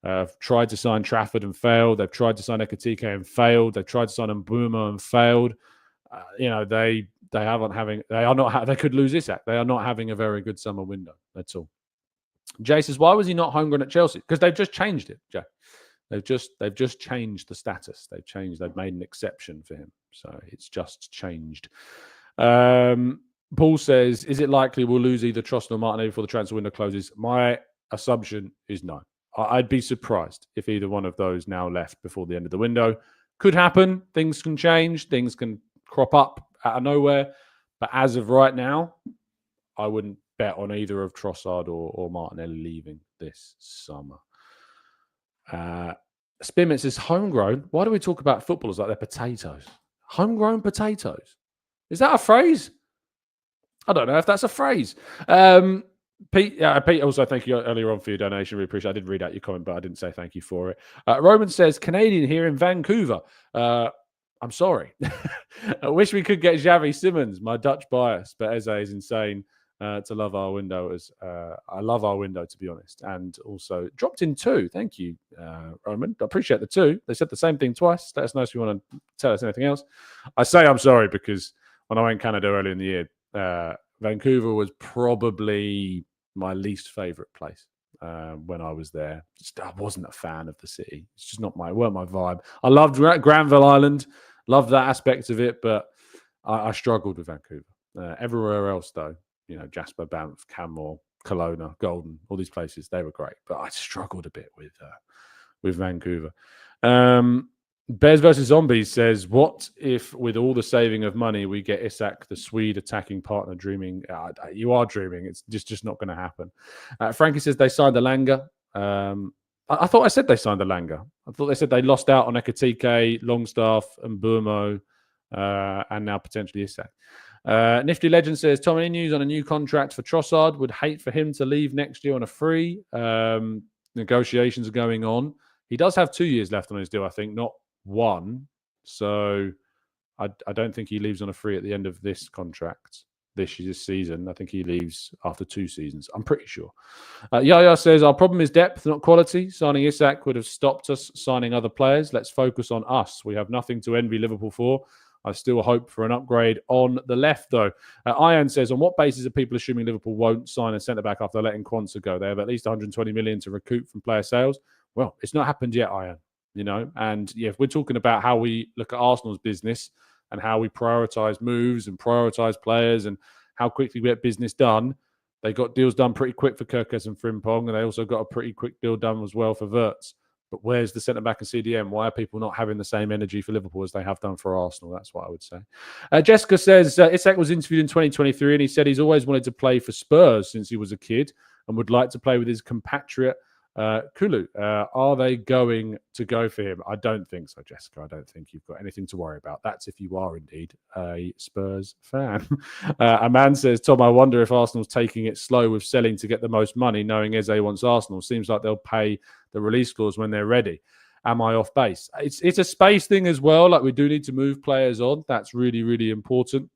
They tried to sign Trafford and failed. They've tried to sign Ekitike and failed. They've tried to sign Mbeumo and failed. They could lose Isak. They are not having a very good summer window. That's all. Jay says, why was he not homegrown at Chelsea? Because they've just changed it, Jay. They've just changed the status. They've made an exception for him. So it's just changed. Paul says, is it likely we'll lose either Trossard or Martinelli before the transfer window closes? My assumption is no. I'd be surprised if either one of those now left before the end of the window. Could happen. Things can change. Things can crop up out of nowhere. But as of right now, I wouldn't bet on either of Trossard or Martinelli leaving this summer. Spearmint says, homegrown? Why do we talk about footballers like they're potatoes? Homegrown potatoes? Is that a phrase? I don't know if that's a phrase. Pete, also thank you earlier on for your donation. Really appreciate it. I did read out your comment, but I didn't say thank you for it. Roman says, Canadian here in Vancouver. I'm sorry. I wish we could get Xavi Simons, my Dutch bias, but Eze is insane to love our window. I love our window, to be honest. And also dropped in 2. Thank you, Roman. I appreciate the 2. They said the same thing twice. Let us know if you want to tell us anything else. I say I'm sorry because when I went Canada earlier in the year, Vancouver was probably my least favorite place when I was there. I wasn't a fan of the city. It's just weren't my vibe. I loved Granville Island, loved that aspect of it, but I struggled with Vancouver. Everywhere else, though, Jasper, Banff, Canmore, Kelowna, Golden, all these places, they were great, but I struggled a bit with Vancouver. Bears versus Zombies says, what if with all the saving of money we get Isak, the Swede attacking partner, dreaming? You are dreaming. It's just not going to happen. Frankie says they signed Elanga. I thought I said they signed Elanga. I thought they said they lost out on Ekatike, Longstaff, and Burmo, and now potentially Isak. Nifty Legend says, Tommy, news on a new contract for Trossard. Would hate for him to leave next year on a free. Negotiations are going on. He does have 2 years left on his deal, I think, not 1. So I don't think he leaves on a free at the end of this contract, this season. I think he leaves after 2 seasons. I'm pretty sure. Yaya says, our problem is depth, not quality. Signing Isak would have stopped us signing other players. Let's focus on us. We have nothing to envy Liverpool for. I still hope for an upgrade on the left, though. Ian says, on what basis are people assuming Liverpool won't sign a centre-back after letting Quansah go? They have at least 120 million to recoup from player sales. Well, it's not happened yet, Ian. And if we're talking about how we look at Arsenal's business and how we prioritise moves and prioritise players and how quickly we get business done, they got deals done pretty quick for Gyökeres and Frimpong, and they also got a pretty quick deal done as well for Wirtz. But where's the centre-back and CDM? Why are people not having the same energy for Liverpool as they have done for Arsenal? That's what I would say. Jessica says, Isak was interviewed in 2023 and he said he's always wanted to play for Spurs since he was a kid and would like to play with his compatriot Kulu. Are they going to go for him? I don't think so, Jessica. I don't think you've got anything to worry about. That's if you are indeed a Spurs fan. A man says, Tom, I wonder if Arsenal's taking it slow with selling to get the most money, knowing Eze wants Arsenal. Seems like they'll pay the release clause when they're ready. Am I off base? It's a space thing as well. Like, we do need to move players on. That's really, really important.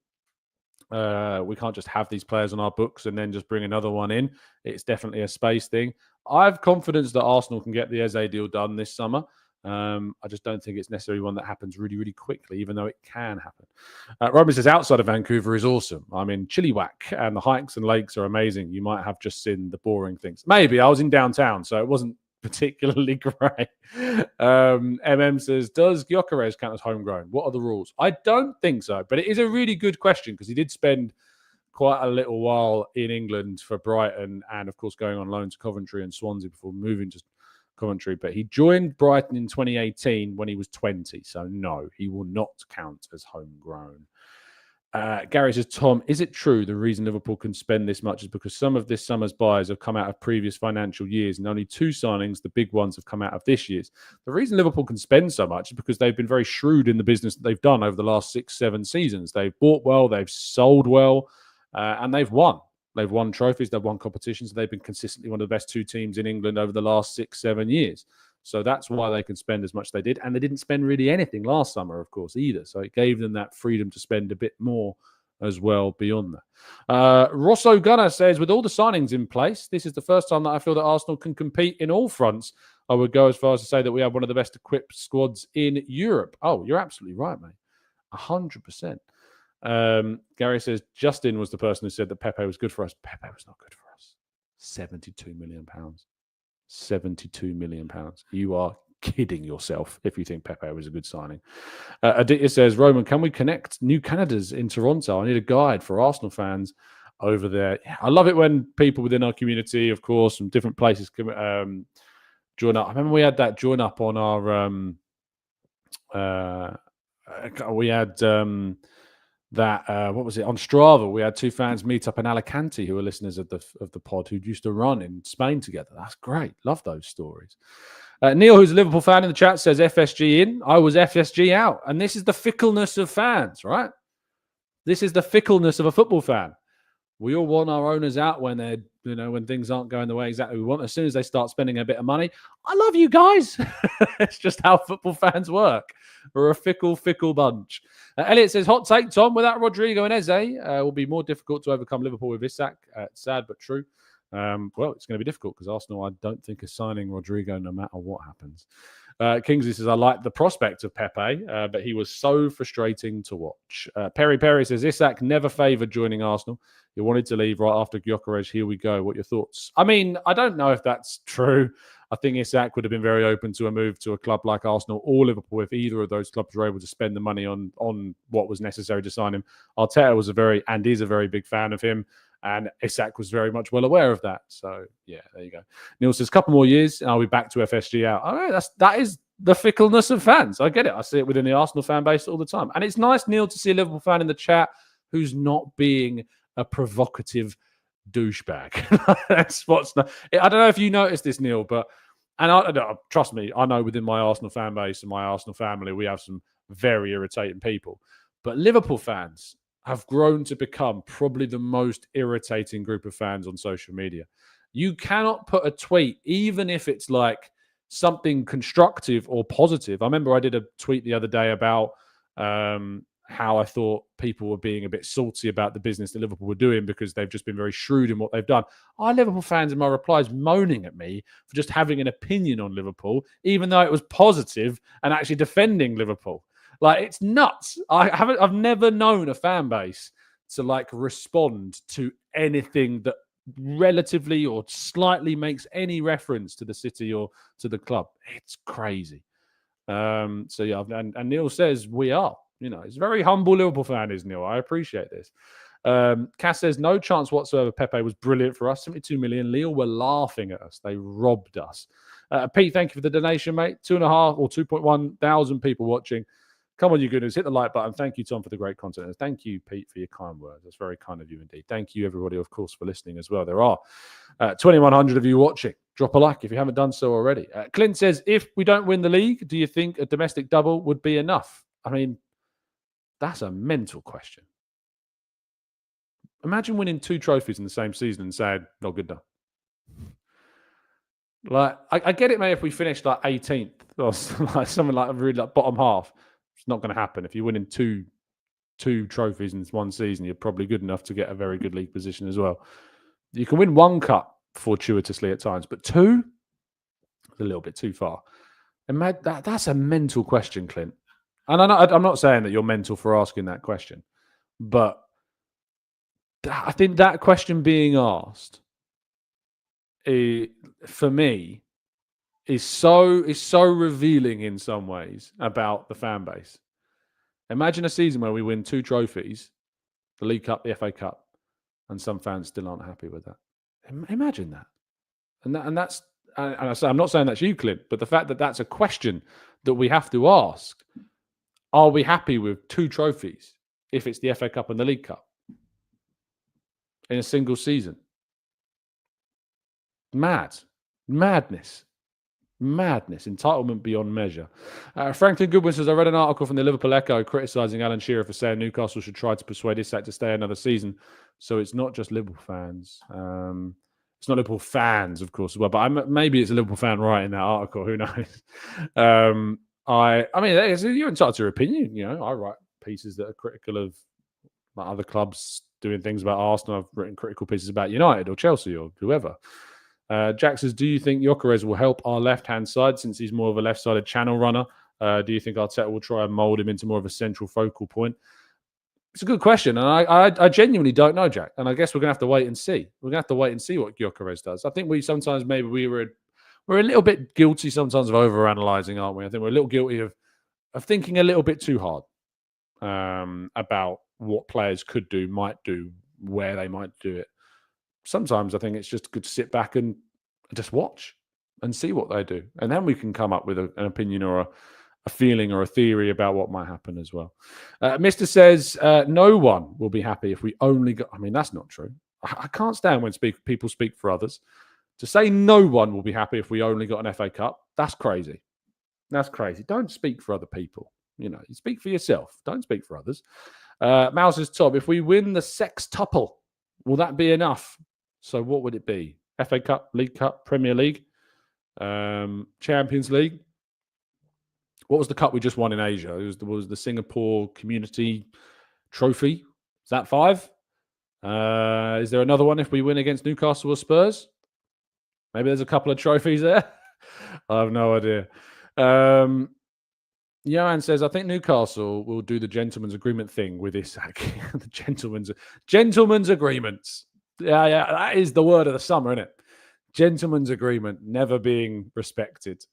We can't just have these players on our books and then just bring another one in. It's definitely a space thing. I have confidence that Arsenal can get the Eze deal done this summer. I just don't think it's necessarily one that happens really, really quickly, even though it can happen. Robin says, outside of Vancouver is awesome. I'm in Chilliwack and the hikes and lakes are amazing. You might have just seen the boring things. Maybe. I was in downtown, so it wasn't particularly great. Says, does Gyökeres count as homegrown? What are the rules? I don't think so, but it is a really good question because he did spend quite a little while in England for Brighton and, of course, going on loan to Coventry and Swansea before moving to Coventry. But he joined Brighton in 2018 when he was 20. So, no, he will not count as homegrown. Gary says, Tom, is it true the reason Liverpool can spend this much is because some of this summer's buys have come out of previous financial years and only 2 signings, the big ones, have come out of this year's? The reason Liverpool can spend so much is because they've been very shrewd in the business that they've done over the last 6-7 seasons. They've bought well, they've sold well, and they've won. They've won trophies, they've won competitions. They've been consistently one of the best 2 teams in England over the last 6-7 years. So that's why they can spend as much as they did. And they didn't spend really anything last summer, of course, either. So it gave them that freedom to spend a bit more as well beyond that. Rosso Gunner says, with all the signings in place, this is the first time that I feel that Arsenal can compete in all fronts. I would go as far as to say that we have one of the best equipped squads in Europe. Oh, you're absolutely right, mate. 100%. Gary says, Justin was the person who said that Pepe was good for us. Pepe was not good for us. £72 million. £72 million. You are kidding yourself if you think Pepe was a good signing. Aditya says, Roman, can we connect New Canadas in Toronto? I need a guide for Arsenal fans over there. Yeah, I love it when people within our community, of course, from different places join up. I remember we had that join up on our we had what was it on Strava? We had two fans meet up in Alicante who are listeners of the pod who used to run in Spain together. That's great. Love those stories. Neil, who's a Liverpool fan in the chat, says FSG in. I was FSG out, and this is the fickleness of fans, right? This is the fickleness of a football fan. We all want our owners out when they're, when things aren't going the way exactly we want. As soon as they start spending a bit of money, I love you guys. It's just how football fans work. We're a fickle bunch. Elliot says, hot take, Tom. Without Rodrigo and Eze, will be more difficult to overcome Liverpool with Isak. Sad but true. Well, it's going to be difficult because Arsenal, I don't think, is signing Rodrigo no matter what happens. Kingsley says, I like the prospect of Pepe, but he was so frustrating to watch. Perry says, Isak never favoured joining Arsenal. He wanted to leave right after Gyökeres. Here we go. What are your thoughts? I mean, I don't know if that's true. I think Isak would have been very open to a move to a club like Arsenal or Liverpool if either of those clubs were able to spend the money on what was necessary to sign him. Arteta was is a very big fan of him, and Isak was very much well aware of that. So, yeah, there you go. Neil says, couple more years, and I'll be back to FSG out. All right, that is the fickleness of fans. I get it. I see it within the Arsenal fan base all the time. And it's nice, Neil, to see a Liverpool fan in the chat who's not being a provocative douchebag. That's what's not. I don't know if you noticed this, Neil, but trust me, I know within my Arsenal fan base and my Arsenal family, we have some very irritating people. But Liverpool fans have grown to become probably the most irritating group of fans on social media. You cannot put a tweet, even if it's like something constructive or positive. I remember I did a tweet the other day about how I thought people were being a bit salty about the business that Liverpool were doing because they've just been very shrewd in what they've done. Our Liverpool fans in my replies moaning at me for just having an opinion on Liverpool, even though it was positive and actually defending Liverpool. Like, it's nuts. I've never known a fan base to like respond to anything that relatively or slightly makes any reference to the city or to the club. It's crazy. So yeah, and Neil says we are. He's a very humble Liverpool fan, is Neil. I appreciate this. Cass says, no chance whatsoever. Pepe was brilliant for us. 72 million. Lille were laughing at us. They robbed us. Pete, thank you for the donation, mate. 2.5 or 2.1 thousand people watching. Come on, you goodness. Hit the like button. Thank you, Tom, for the great content. And thank you, Pete, for your kind words. That's very kind of you indeed. Thank you, everybody, of course, for listening as well. There are 2,100 of you watching. Drop a like if you haven't done so already. Clint says, if we don't win the league, do you think a domestic double would be enough? I mean, that's a mental question. Imagine winning 2 trophies in the same season and saying, not good enough. Like, I get it, mate, if we finished like 18th or like something like really like bottom half. It's not going to happen. If you're winning two trophies in one season, you're probably good enough to get a very good league position as well. You can win 1 cup fortuitously at times, but 2 is a little bit too far. And that's a mental question, Clint. And I'm not saying that you're mental for asking that question, but I think that question being asked, for me, is so revealing in some ways about the fan base. Imagine a season where we win 2 trophies, the League Cup, the FA Cup, and some fans still aren't happy with that. Imagine that. And I'm not saying that's you, Clint, but the fact that that's a question that we have to ask. Are we happy with 2 trophies if it's the FA Cup and the League Cup in a single season? Madness, entitlement beyond measure. Franklin Goodwin says, I read an article from the Liverpool Echo criticising Alan Shearer for saying Newcastle should try to persuade Isak to stay another season. So it's not just Liverpool fans. It's not Liverpool fans, of course, as well. But maybe it's a Liverpool fan writing that article. Who knows? I mean, you're entitled to your opinion. I write pieces that are critical of other clubs doing things about Arsenal. I've written critical pieces about United or Chelsea or whoever. Jack says, do you think Gyökeres will help our left-hand side since he's more of a left-sided channel runner? Do you think Arteta will try and mould him into more of a central focal point? It's a good question, and I genuinely don't know, Jack. And I guess we're going to have to wait and see. We're going to have to wait and see what Gyökeres does. I think we're a little bit guilty sometimes of overanalyzing, aren't we? I think we're a little guilty of thinking a little bit too hard about what players could do, might do, where they might do it. Sometimes I think it's just good to sit back and just watch and see what they do. And then we can come up with an opinion or feeling or a theory about what might happen as well. Mr. says, no one will be happy if we only got... I mean, that's not true. I can't stand when people speak for others. To say no one will be happy if we only got an FA Cup, that's crazy. That's crazy. Don't speak for other people. You speak for yourself. Don't speak for others. Mouse says, Tom, if we win the sextuple, will that be enough? So what would it be? FA Cup, League Cup, Premier League, Champions League? What was the cup we just won in Asia? It was the Singapore Community Trophy. Is that 5? Is there another one if we win against Newcastle or Spurs? Maybe there's a couple of trophies there. I have no idea. Johan says, I think Newcastle will do the gentleman's agreement thing with Isak. The gentleman's agreements. Yeah, that is the word of the summer, isn't it? Gentleman's agreement, never being respected.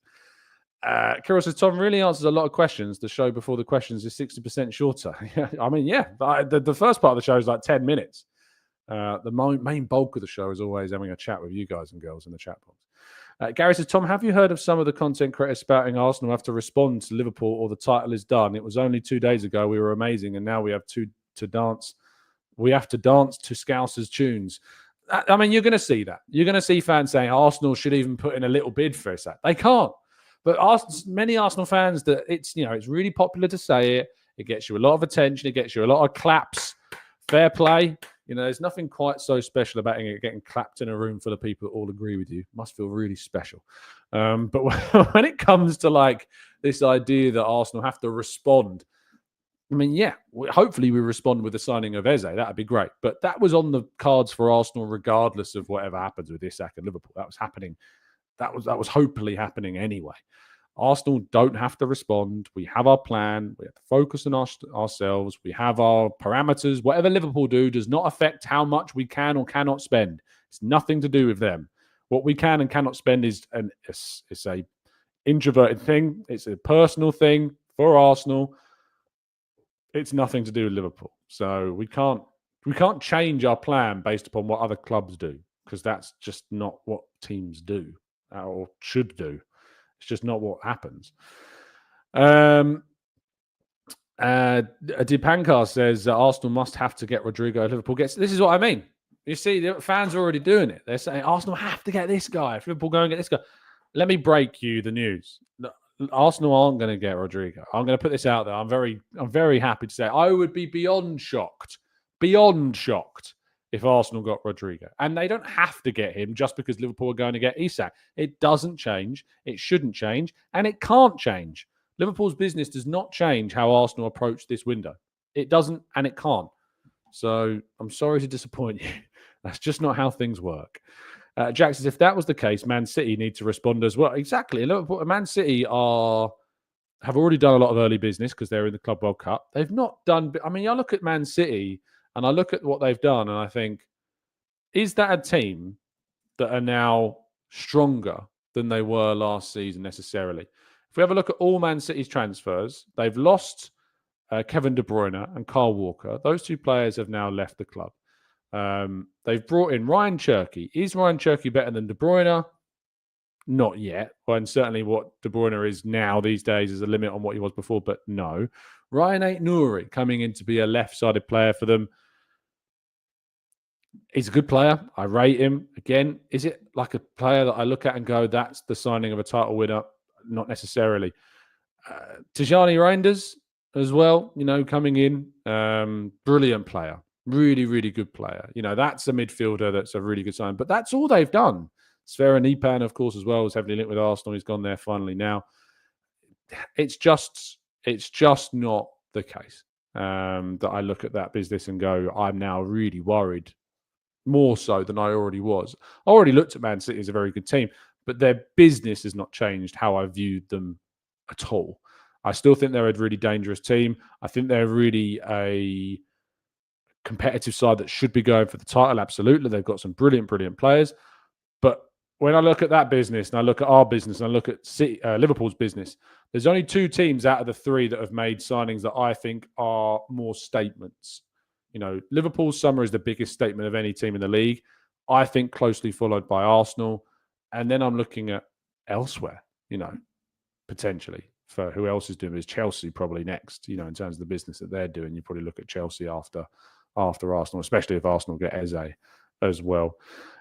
Kirill says, Tom really answers a lot of questions. The show before the questions is 60% shorter. I mean, yeah, the first part of the show is like 10 minutes. The main bulk of the show is always having a chat with you guys and girls in the chat box. Gary says, Tom, have you heard of some of the content creators spouting Arsenal have to respond to Liverpool or the title is done? It was only 2 days ago we were amazing and now we have to dance. We have to dance to Scousers' tunes. I mean, you're going to see that. You're going to see fans saying Arsenal should even put in a little bid for it. They can't. But many Arsenal fans, that it's really popular to say it. It gets you a lot of attention. It gets you a lot of claps. Fair play. There's nothing quite so special about getting clapped in a room full of people that all agree with you. Must feel really special. But when it comes to like this idea that Arsenal have to respond, I mean, yeah, hopefully we respond with the signing of Eze. That'd be great. But that was on the cards for Arsenal, regardless of whatever happens with Isak and Liverpool. That was happening. That was hopefully happening anyway. Arsenal don't have to respond. We have our plan. We have to focus on ourselves. We have our parameters. Whatever Liverpool do does not affect how much we can or cannot spend. It's nothing to do with them. What we can and cannot spend is it's a introverted thing. It's a personal thing for Arsenal. It's nothing to do with Liverpool. So we can't change our plan based upon what other clubs do, because that's just not what teams do or should do. It's just not what happens. Dipankar says Arsenal must have to get Rodrigo. Liverpool gets. This is what I mean. You see, the fans are already doing it. They're saying Arsenal have to get this guy. If Liverpool go and get this guy, let me break you the news. Arsenal aren't going to get Rodrigo. I'm going to put this out there. I'm very happy to say I would be beyond shocked if Arsenal got Rodrigo. And they don't have to get him just because Liverpool are going to get Isak. It doesn't change. It shouldn't change. And it can't change. Liverpool's business does not change how Arsenal approach this window. It doesn't and it can't. So I'm sorry to disappoint you. That's just not how things work. Jack says, if that was the case, Man City need to respond as well. Exactly. Liverpool, Man City have already done a lot of early business because they're in the Club World Cup. They've not done... I mean, I look at Man City... And I look at what they've done and I think, is that a team that are now stronger than they were last season necessarily? If we have a look at all Man City's transfers, they've lost Kevin De Bruyne and Kyle Walker. Those two players have now left the club. They've brought in Ryan Cherky. Is Ryan Cherky better than De Bruyne? Not yet. And certainly what De Bruyne is now these days is a limit on what he was before, but no. Ryan Ait-Nouri coming in to be a left-sided player for them. He's a good player. I rate him. Again, is it like a player that I look at and go, that's the signing of a title winner? Not necessarily. Tijani Reinders as well, coming in. Brilliant player. Really, really good player. That's a midfielder that's a really good sign. But that's all they've done. Sfera Nipan, of course, as well, is heavily linked with Arsenal. He's gone there finally now. It's just not the case that I look at that business and go, I'm now really worried, more so than I already was. I already looked at Man City as a very good team, but their business has not changed how I viewed them at all. I still think they're a really dangerous team. I think they're really a competitive side that should be going for the title. Absolutely. They've got some brilliant, brilliant players. But when I look at that business and I look at our business and I look at Liverpool's business, there's only 2 teams out of the 3 that have made signings that I think are more statements. Liverpool's summer is the biggest statement of any team in the league. I think closely followed by Arsenal. And then I'm looking at elsewhere, potentially. for who else is doing it, is Chelsea probably next, in terms of the business that they're doing. You probably look at Chelsea after Arsenal, especially if Arsenal get Eze as well.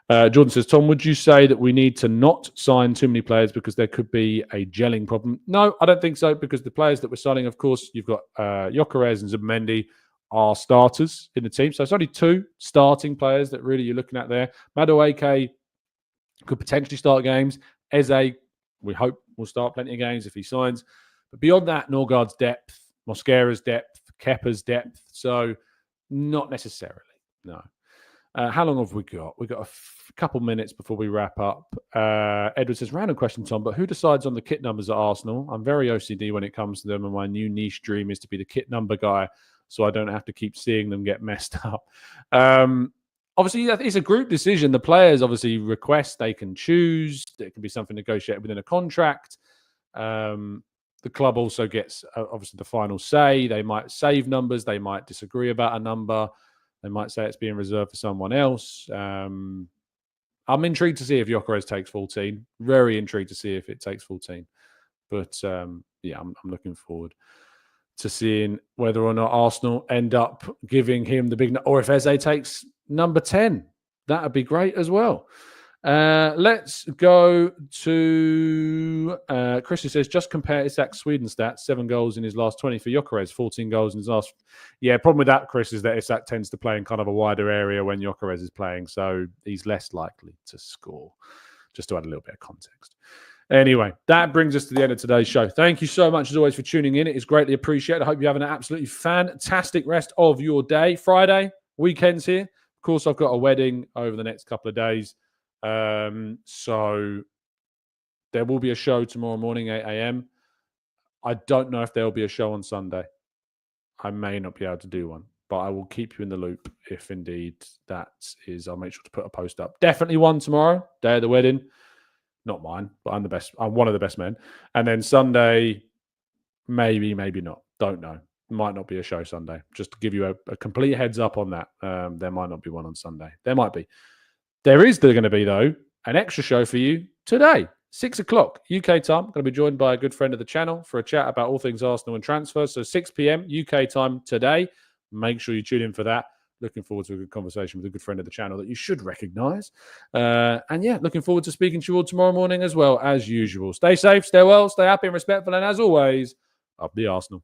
Jordan says, Tom, would you say that we need to not sign too many players because there could be a gelling problem? No, I don't think so, because the players that we're signing, of course, you've got Gyökeres and Zubimendi are starters in the team. So it's only 2 starting players that really you're looking at there. Madueke could potentially start games. Eze, we hope, will start plenty of games if he signs. But beyond that, Norgaard's depth, Mosquera's depth, Kepa's depth. So not necessarily, no. How long have we got? We've got a couple minutes before we wrap up. Edward says, random question, Tom, but who decides on the kit numbers at Arsenal? I'm very OCD when it comes to them, and my new niche dream is to be the kit number guy so I don't have to keep seeing them get messed up. Obviously, it's a group decision. The players obviously request, they can choose. It can be something negotiated within a contract. The club also gets, obviously, the final say. They might save numbers. They might disagree about a number. They might say it's being reserved for someone else. I'm intrigued to see if Gyökeres takes 14. Very intrigued to see if it takes 14. But, yeah, I'm looking forward to seeing whether or not Arsenal end up giving him the big... Or if Eze takes number 10. That would be great as well. Let's go to Chris, who says, just compare Isak's Sweden stats, 7 goals in his last 20 for Gyökeres, 14 goals in his last... Yeah, problem with that, Chris, is that Isak tends to play in kind of a wider area when Gyökeres is playing, so he's less likely to score, just to add a little bit of context. Anyway, that brings us to the end of today's show. Thank you so much, as always, for tuning in. It is greatly appreciated. I hope you're having an absolutely fantastic rest of your day. Friday, weekend's here. Of course, I've got a wedding over the next couple of days. So there will be a show tomorrow morning, 8 a.m. I don't know if there'll be a show on Sunday. I may not be able to do one, but I will keep you in the loop if indeed that is. I'll make sure to put a post up. Definitely one tomorrow, day of the wedding. Not mine, but I'm the best. I'm one of the best men. And then Sunday, maybe not. Don't know. Might not be a show Sunday. Just to give you a complete heads up on that. There might not be one on Sunday. There might be. There is going to be, though, an extra show for you today, 6 o'clock UK time. I'm going to be joined by a good friend of the channel for a chat about all things Arsenal and transfers. So 6 p.m. UK time today. Make sure you tune in for that. Looking forward to a good conversation with a good friend of the channel that you should recognise. And yeah, looking forward to speaking to you all tomorrow morning as well, as usual. Stay safe, stay well, stay happy and respectful. And as always, up the Arsenal.